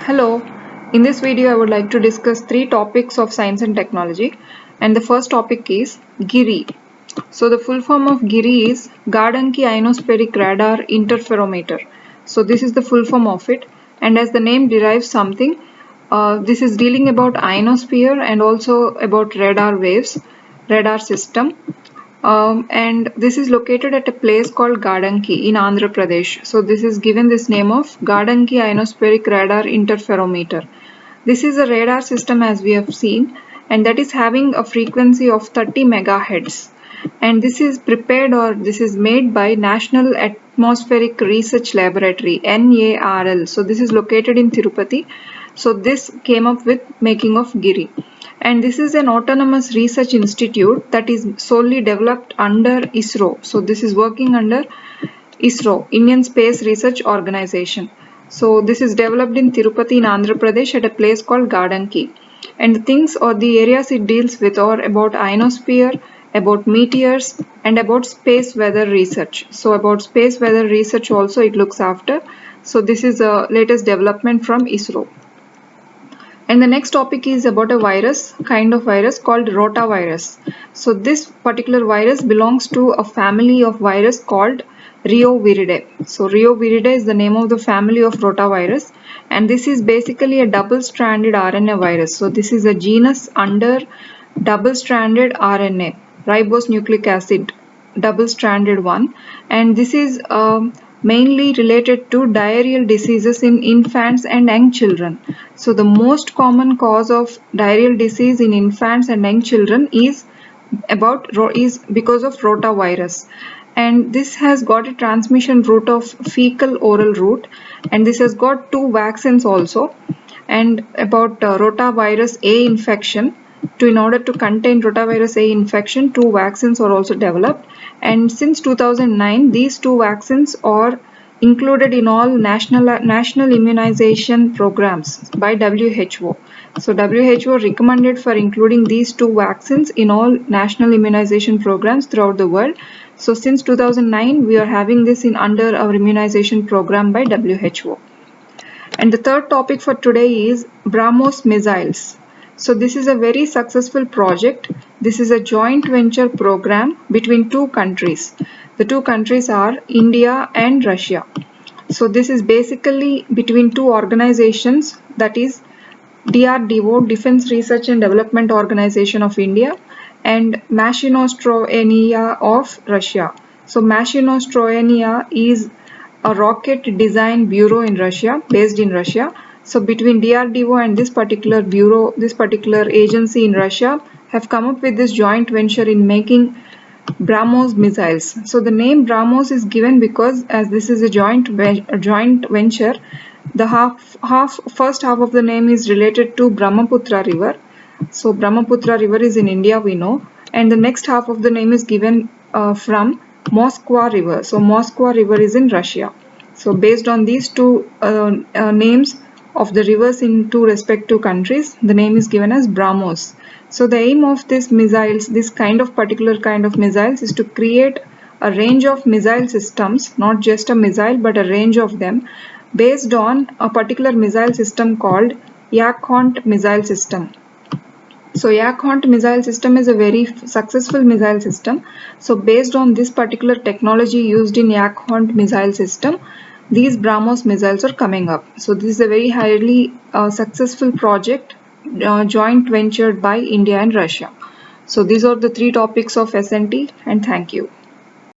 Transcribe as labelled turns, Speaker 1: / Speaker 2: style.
Speaker 1: Hello, in this video I would like to discuss three topics of science and technology, and the first topic is GIRI. So the full form of GIRI is Gardanki Ionospheric Radar Interferometer. So this is the full form of it, and as the name derives something, this is dealing about ionosphere and also about radar waves, radar system. And this is located at a place called Gardanki in Andhra Pradesh. So this is given this name of Gardanki Ionospheric Radar Interferometer. This is a radar system as we have seen, and that is having a frequency of 30 megahertz. And this is prepared or this is made by National Atmospheric Research Laboratory, NARL. So this is located in Tirupati. So this came up with making of GIRI. And this is an autonomous research institute that is solely developed under ISRO. So this is working under ISRO, Indian Space Research Organization. So this is developed in Tirupati in Andhra Pradesh at a place called Gardanki. And the things or the areas it deals with are about ionosphere, about meteors, and about space weather research. So about space weather research also it looks after. So this is a latest development from ISRO. And the next topic is about a virus, kind of virus called rotavirus. So this particular virus belongs to a family of virus called Reoviridae. So Reoviridae is the name of the family of rotavirus, and this is basically a double-stranded RNA virus. So this is a genus under double-stranded RNA, ribose nucleic acid, double-stranded one, and this is mainly related to diarrheal diseases in infants and young children. So the most common cause of diarrheal disease in infants and young children is because of rotavirus, and this has got a transmission route of fecal oral route, and this has got two vaccines also. And about rotavirus A infection, in order to contain rotavirus A infection, two vaccines are also developed, and since 2009 these two vaccines are included in all national immunization programs by WHO. So WHO recommended for including these two vaccines in all national immunization programs throughout the world. So since 2009 we are having this in under our immunization program by WHO. And the third topic for today is BrahMos missiles. So this is a very successful project. This is a joint venture program between two countries. The two countries are India and Russia. So this is basically between two organizations, that is DRDO, Defense Research and Development Organization of India, and Mashinostroyenia of Russia. So Mashinostroyenia is a rocket design bureau in Russia, based in Russia. So between DRDO and this particular bureau, this particular agency in Russia have come up with this joint venture in making BrahMos missiles. So the name BrahMos is given because as this is a joint venture, the first half of the name is related to Brahmaputra river. So Brahmaputra river is in India, we know, and the next half of the name is given from Moskva river. So Moskva river is in Russia. So based on these two names of the rivers in two respective countries, the name is given as BrahMos. So the aim of these missiles, this particular kind of missiles, is to create a range of missile systems, not just a missile but a range of them, based on a particular missile system called Yakhont missile system. So Yakhont missile system is a very successful missile system. So based on this particular technology used in Yakhont missile system, these BrahMos missiles are coming up. So this is a very highly successful project joint ventured by India and Russia. So these are the three topics of SNT, and thank you.